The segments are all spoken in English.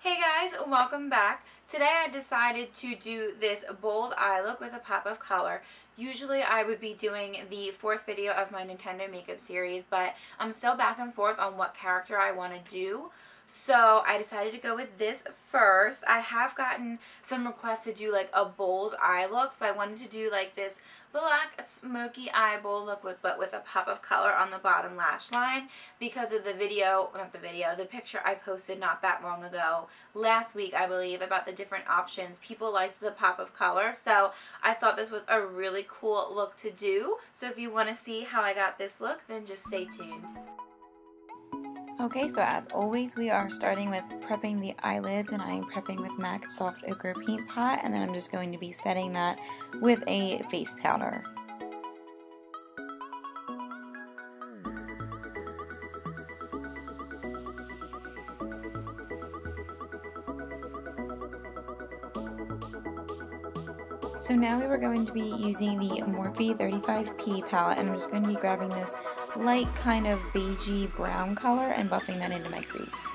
Hey guys, welcome back. Today I decided to do this bold eye look with a pop of color. Usually I would be doing the fourth video of my Nintendo makeup series, but I'm still back and forth on what character I want to do. So I decided to go with this first. I have gotten some requests to do like a bold eye look, so I wanted to do like this black smoky eye bold look but with a pop of color on the bottom lash line because of the the picture I posted not that long ago, last week I believe, about the different options. People liked the pop of color, so I thought this was a really cool look to do. So if you want to see how I got this look, then just stay tuned. Okay, so as always, we are starting with prepping the eyelids, and I am prepping with MAC Soft Ochre Paint Pot, and then I'm just going to be setting that with a face powder. So now we were going to be using the Morphe 35P palette, and I'm just going to be grabbing this light kind of beigey brown color and buffing that into my crease.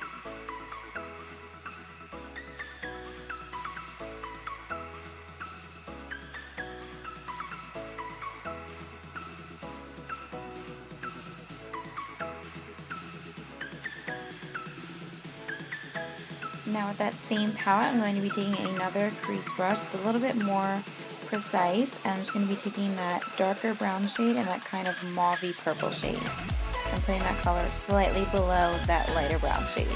Now with that same palette, I'm going to be taking another crease brush. It's a little bit more precise, and I'm just going to be taking that darker brown shade and that kind of mauvey purple shade. I'm putting that color slightly below that lighter brown shade.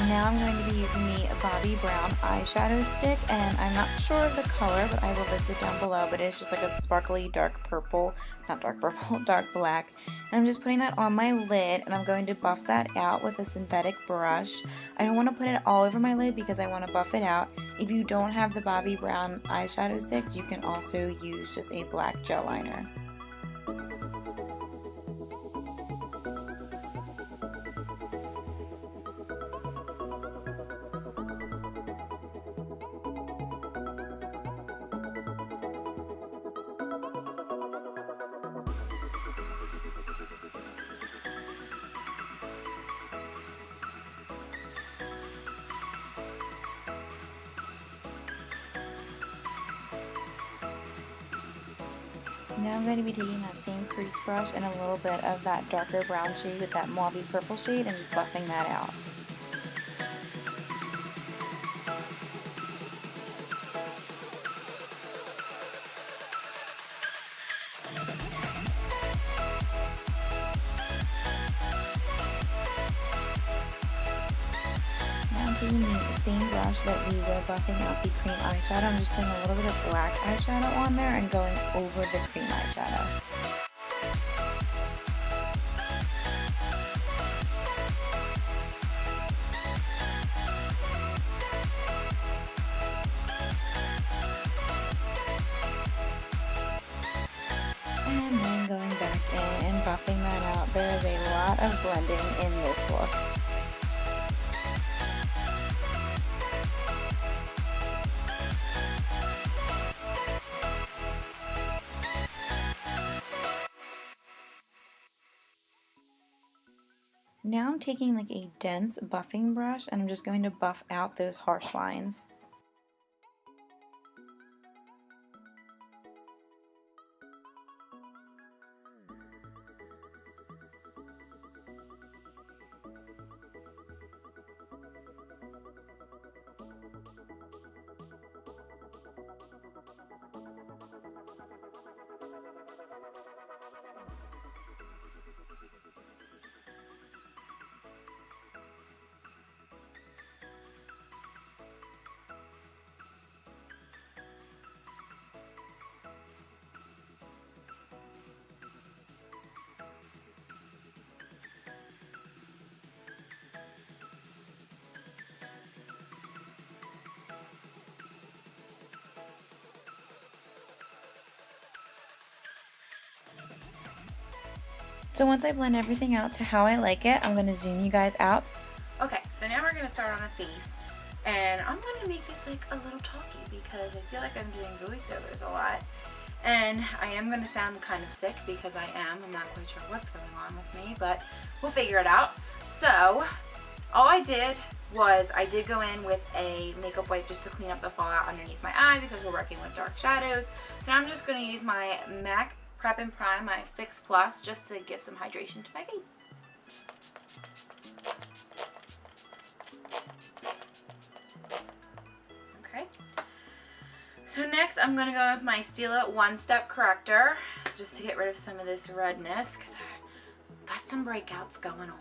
Now I'm going to be using the Bobbi Brown eyeshadow stick, and I'm not sure of the color, but I will list it down below, but it's just like a sparkly dark purple, not dark purple, dark black. And I'm just putting that on my lid, and I'm going to buff that out with a synthetic brush. I don't want to put it all over my lid because I want to buff it out. If you don't have the Bobbi Brown eyeshadow sticks, you can also use just a black gel liner. Now I'm going to be taking that same crease brush and a little bit of that darker brown shade with that mauvey purple shade and just buffing that out. Taking the same brush that we were buffing out the cream eyeshadow, I'm just putting a little bit of black eyeshadow on there and going over the cream eyeshadow. And then going back in and buffing that out. There is a lot of blending in this look. Now I'm taking like a dense buffing brush and I'm just going to buff out those harsh lines. So once I blend everything out to how I like it, I'm going to zoom you guys out. Okay, so now we're going to start on the face. And I'm going to make this like a little talky because I feel like I'm doing voiceovers a lot. And I am going to sound kind of sick because I am. I'm not quite sure what's going on with me, but we'll figure it out. So, all I did was I did go in with a makeup wipe just to clean up the fallout underneath my eye because we're working with dark shadows. So now I'm just going to use my MAC Prep and Prime, my Fix Plus, just to give some hydration to my face. Okay. So next I'm going to go with my Stila One Step Corrector just to get rid of some of this redness because I got some breakouts going on.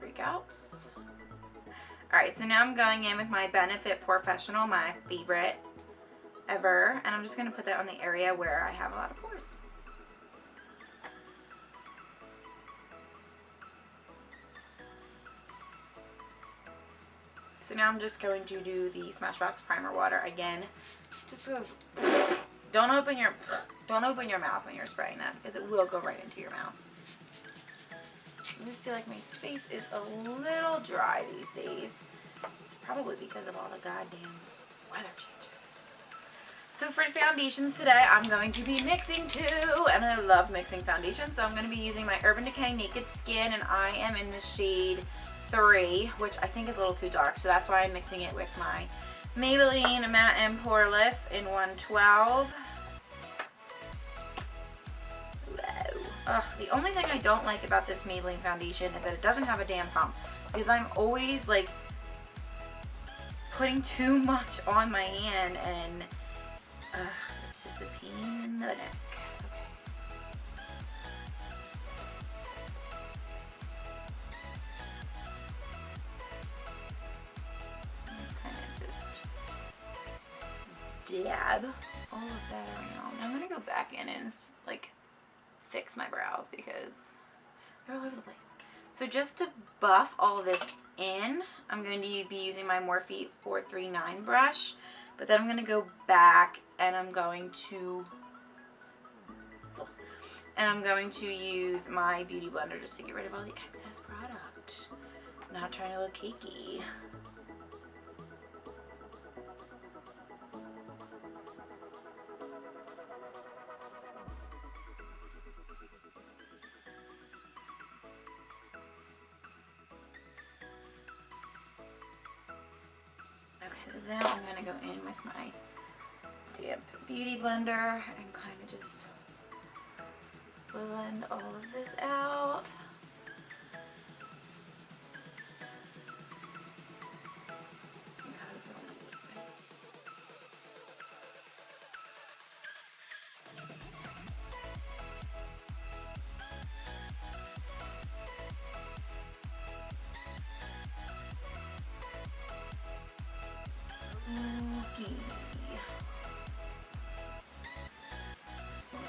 Breakouts. Alright, so now I'm going in with my Benefit Porefessional, my favorite ever, and I'm just going to put that on the area where I have a lot of pores. So now I'm just going to do the Smashbox primer water again. Just because don't open your mouth when you're spraying that because it will go right into your mouth. I just feel like my face is a little dry these days. It's probably because of all the goddamn weather changes. So for foundations today, I'm going to be mixing two, and I love mixing foundations. So I'm going to be using my Urban Decay Naked Skin, and I am in the shade 3, which I think is a little too dark. So that's why I'm mixing it with my Maybelline Matte and Poreless in 112. Ugh, the only thing I don't like about this Maybelline foundation is that it doesn't have a damn pump. Because I'm always like putting too much on my hand and it's just a pain in the neck. Okay. Kind of just dab all of that around. I'm going to go back in and like fix my brows because they're all over the place. So just to buff all of this in, I'm going to be using my Morphe 439 brush, but then I'm going to go back and I'm going to use my beauty blender just to get rid of all the excess product. Not trying to look cakey. So then I'm going to go in with my damp beauty blender and kind of just blend all of this out.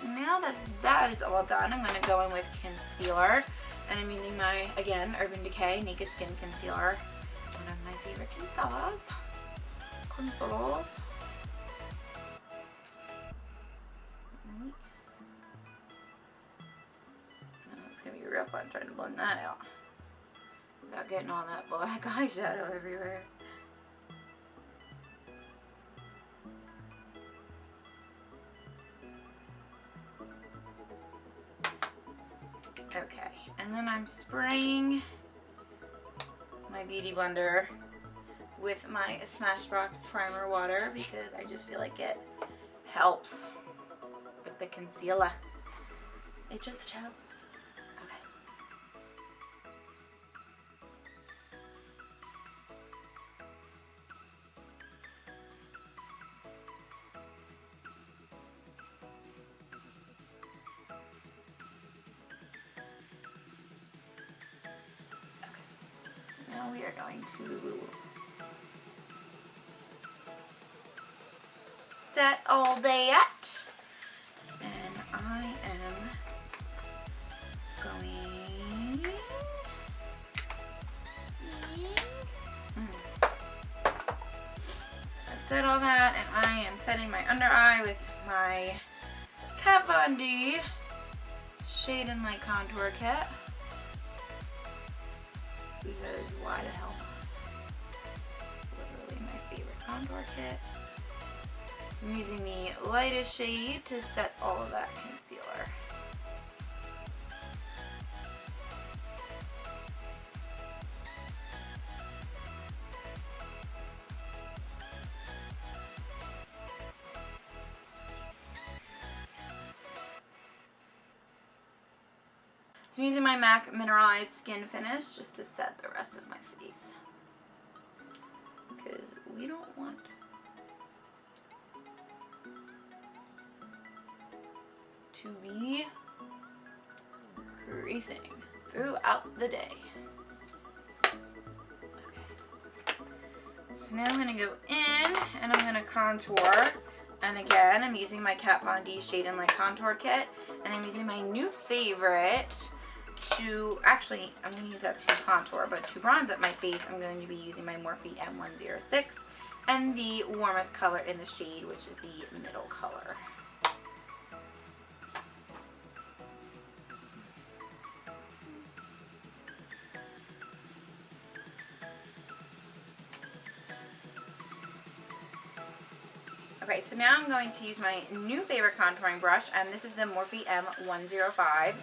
Now that that is all done, I'm going to go in with concealer, and I'm using my, again, Urban Decay Naked Skin Concealer, one of my favorite concealers. It's going to be real fun trying to blend that out without getting all that black eyeshadow everywhere. Okay, and then I'm spraying my beauty blender with my Smashbox primer water because I just feel like it helps with the concealer. It just helps. Now we are going to set all that, and I am going I set all that, and I am setting my under eye with my Kat Von D Shade and Light Contour Kit. because why the hell not? Literally my favorite contour kit. So I'm using the lightest shade to set all of that concealer. So I'm using my MAC Mineralized Skin Finish just to set the rest of my face. Because we don't want to be creasing throughout the day. Okay. So now I'm going to go in and I'm going to contour. And again, I'm using my Kat Von D Shade and Light Contour Kit. And I'm using my new favorite to, actually, I'm going to use that to contour, but to bronze up my face, I'm going to be using my Morphe M106 and the warmest color in the shade, which is the middle color. Okay, so now I'm going to use my new favorite contouring brush, and this is the Morphe M105.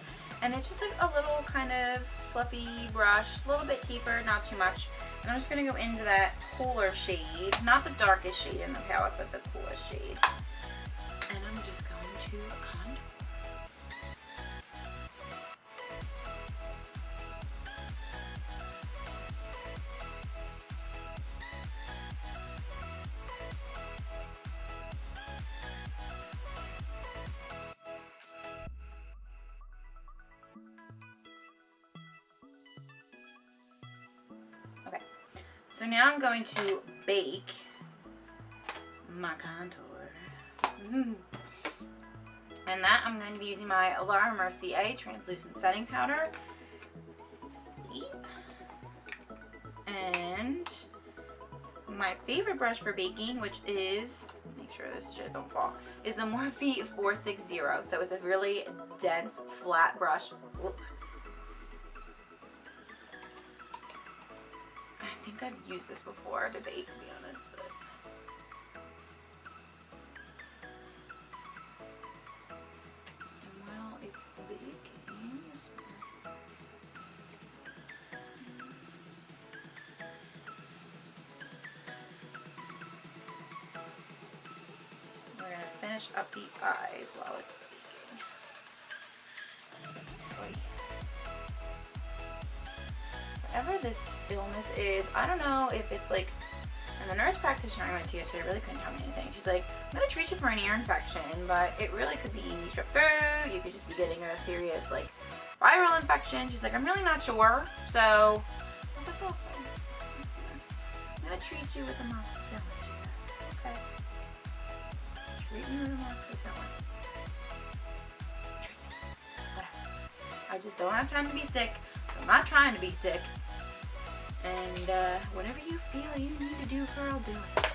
And it's just like a little kind of fluffy brush, a little bit tapered, not too much. And I'm just going to go into that cooler shade, not the darkest shade in the palette, but the coolest shade. And I'm just going to contour. Okay, so now I'm going to bake my contour. And that I'm going to be using my Mercier Translucent Setting Powder. And my favorite brush for baking, which is, make sure this shit don't fall, is the Morphe 460. So it's a really dense, flat brush. I think I've used this before to bake, to be honest, but and while it's baking, we're gonna finish up the eyes while it's baking. Whatever this illness is, I don't know if it's like, and the nurse practitioner I went to yesterday really couldn't tell me anything. She's like, I'm gonna treat you for an ear infection, but it really could be strep throat. You could just be getting a serious like viral infection. She's like, I'm really not sure. So I was like, oh, okay. I'm gonna treat you with amoxicillin. She said, okay. Treat me with amoxicillin. Treat me. Whatever. I just don't have time to be sick. I'm not trying to be sick. And whatever you feel you need to do, girl, do it.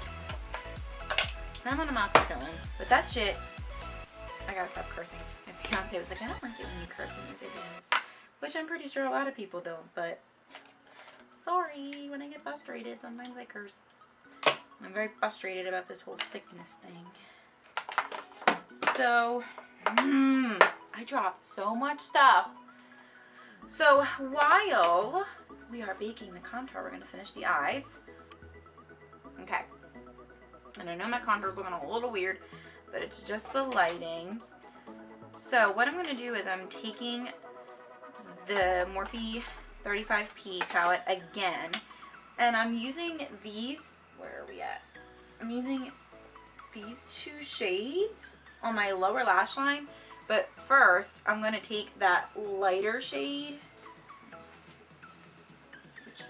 I'm on amoxicillin, but that shit, I gotta stop cursing. My fiance was like, I don't like it when you curse in your videos, which I'm pretty sure a lot of people don't, but sorry, when I get frustrated, sometimes I curse. I'm very frustrated about this whole sickness thing. So, I dropped so much stuff. So while we are baking the contour, we're going to finish the eyes. Okay. And I know my contour's looking a little weird, but it's just the lighting. So what I'm going to do is I'm taking the Morphe 35P palette again, and I'm using these, where are we at? I'm using these two shades on my lower lash line. But first, I'm going to take that lighter shade, which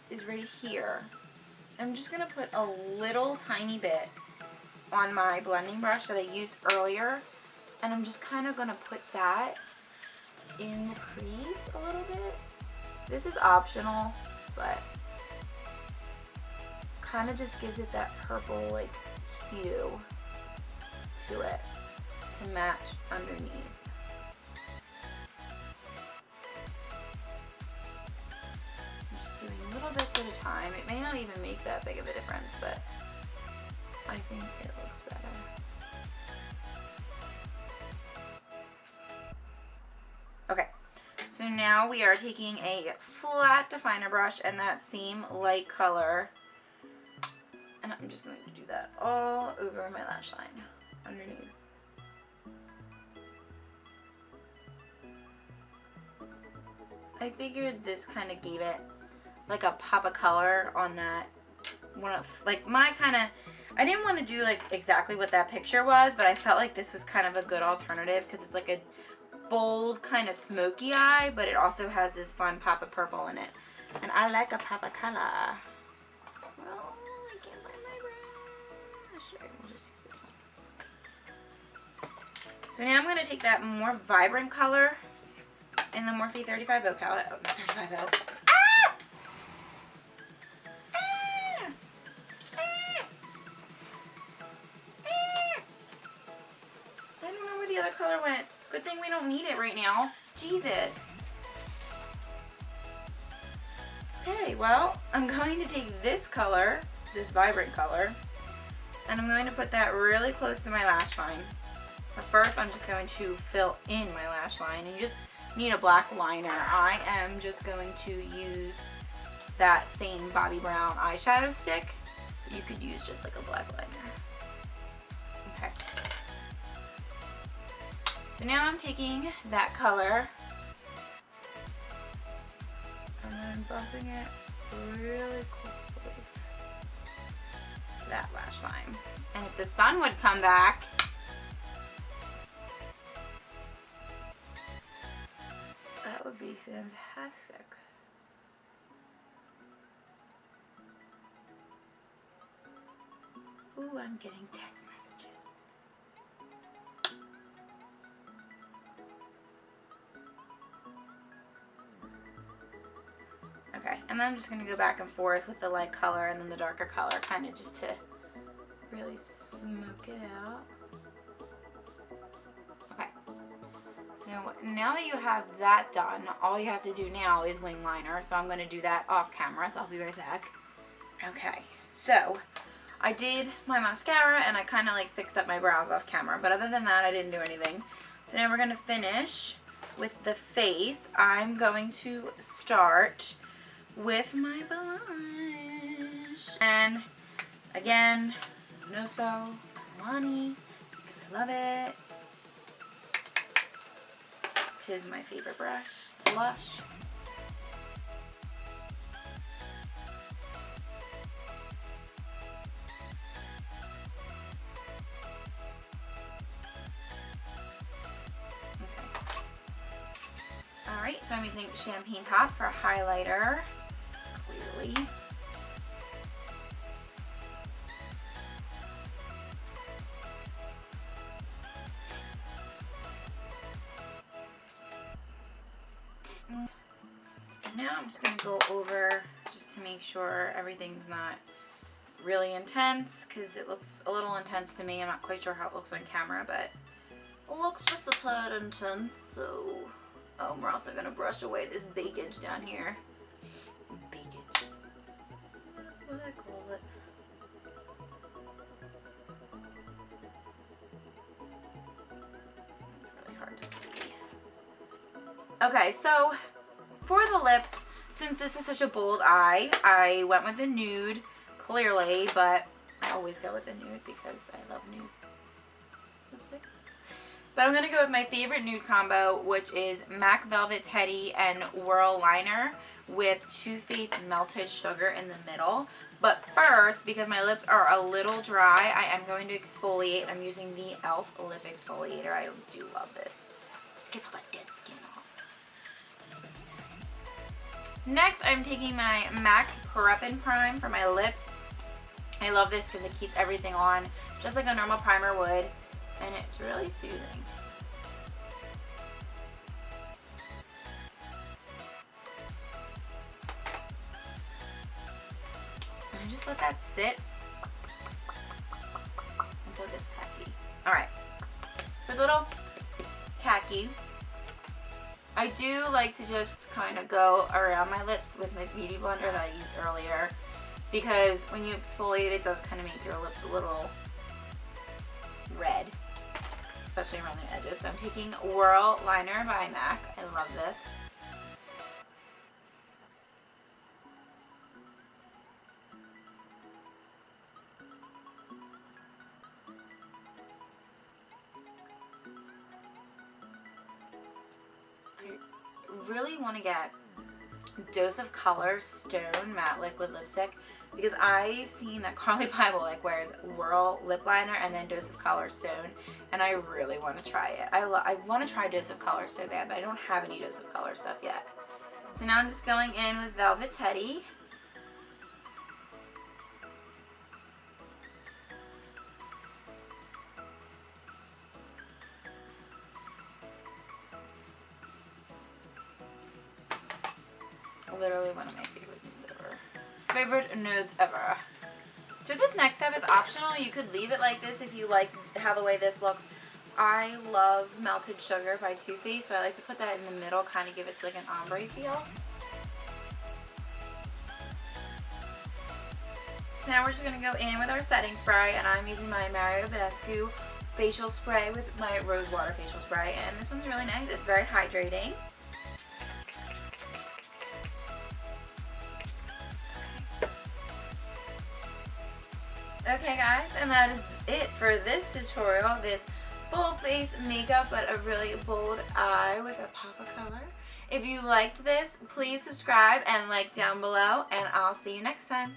is right here. I'm just going to put a little tiny bit on my blending brush that I used earlier. And I'm just kind of going to put that in the crease a little bit. This is optional, but kind of just gives it that purple like hue to it, to match underneath. time. It may not even make that big of a difference, but I think it looks better. Okay, so now we are taking a flat definer brush and that same light color, and I'm just going to do that all over my lash line underneath. I figured this kind of gave it like a pop of color on that one of, like, my kind of, I didn't want to do like exactly what that picture was, but I felt like this was kind of a good alternative because it's like a bold kind of smoky eye, but it also has this fun pop of purple in it, and I like a pop of color. Well, I can't find my brush. We'll just use this one. So now I'm going to take that more vibrant color in the Morphe 35O palette. Oh, not 35O. Ah! Ah! Ah! Ah! I don't know where the other color went. Good thing we don't need it right now. Jesus. Okay, well, I'm going to take this color, this vibrant color, and I'm going to put that really close to my lash line. But first, I'm just going to fill in my lash line, and you just need a black liner. I am just going to use that same Bobbi Brown eyeshadow stick. You could use just like a black liner. Okay. So now I'm taking that color and then bumping it really close to that lash line. And if the sun would come back, that would be fantastic. Ooh, I'm getting text messages. Okay, and then I'm just going to go back and forth with the light color and then the darker color, kind of just to really smoke it out. Okay, so now that you have that done, all you have to do now is wing liner, so I'm going to do that off camera, so I'll be right back. Okay, so I did my mascara and I kind of like fixed up my brows off camera, but other than that I didn't do anything. So now we're going to finish with the face. I'm going to start with my blush, and again, Luminoso, Milani, because I love it. Tis my favorite blush. Alright, so I'm using Champagne Pop for highlighter, clearly. And now I'm just going to go over just to make sure everything's not really intense, because it looks a little intense to me. I'm not quite sure how it looks on camera, but it looks just a tad intense, so... Oh, we're also going to brush away this bakage down here. Bakage. That's what I call it. It's really hard to see. Okay, so for the lips, since this is such a bold eye, I went with a nude, clearly, but I always go with a nude because I love nude lipsticks. But I'm going to go with my favorite nude combo, which is MAC Velvet Teddy and Whirl Liner with Too Faced Melted Sugar in the middle. But first, because my lips are a little dry, I am going to exfoliate. I'm using the e.l.f. Lip Exfoliator. I do love this. Just gets all that dead skin off. Next, I'm taking my MAC Prep and Prime for my lips. I love this because it keeps everything on just like a normal primer would. And it's really soothing. And I just let that sit until it gets tacky. Alright, so it's a little tacky. I do like to just kind of go around my lips with my beauty blender that I used earlier, because when you exfoliate it does kind of make your lips a little red, especially around the edges. So I'm taking Whirl Liner by MAC. I love this. I really want to get Dose of Color Stone Matte Liquid Lipstick, because I've seen that Carly Bible like wears Whirl Lip Liner and then Dose of Color Stone, and I really want to try it. I want to try Dose of Color so bad, but I don't have any Dose of Color stuff yet. So now I'm just going in with Velvet Teddy. Literally one of my favorite nudes ever. So this next step is optional. You could leave it like this if you like how the way this looks. I love Melted Sugar by Too Faced, so I like to put that in the middle, kind of give it like an ombre feel. So now we're just going to go in with our setting spray, and I'm using my Badescu facial spray with my Rosewater facial spray, and this one's really nice. It's very hydrating. Okay guys, and that is it for this tutorial, this full face makeup but a really bold eye with a pop of color. If you liked this, please subscribe and like down below, and I'll see you next time.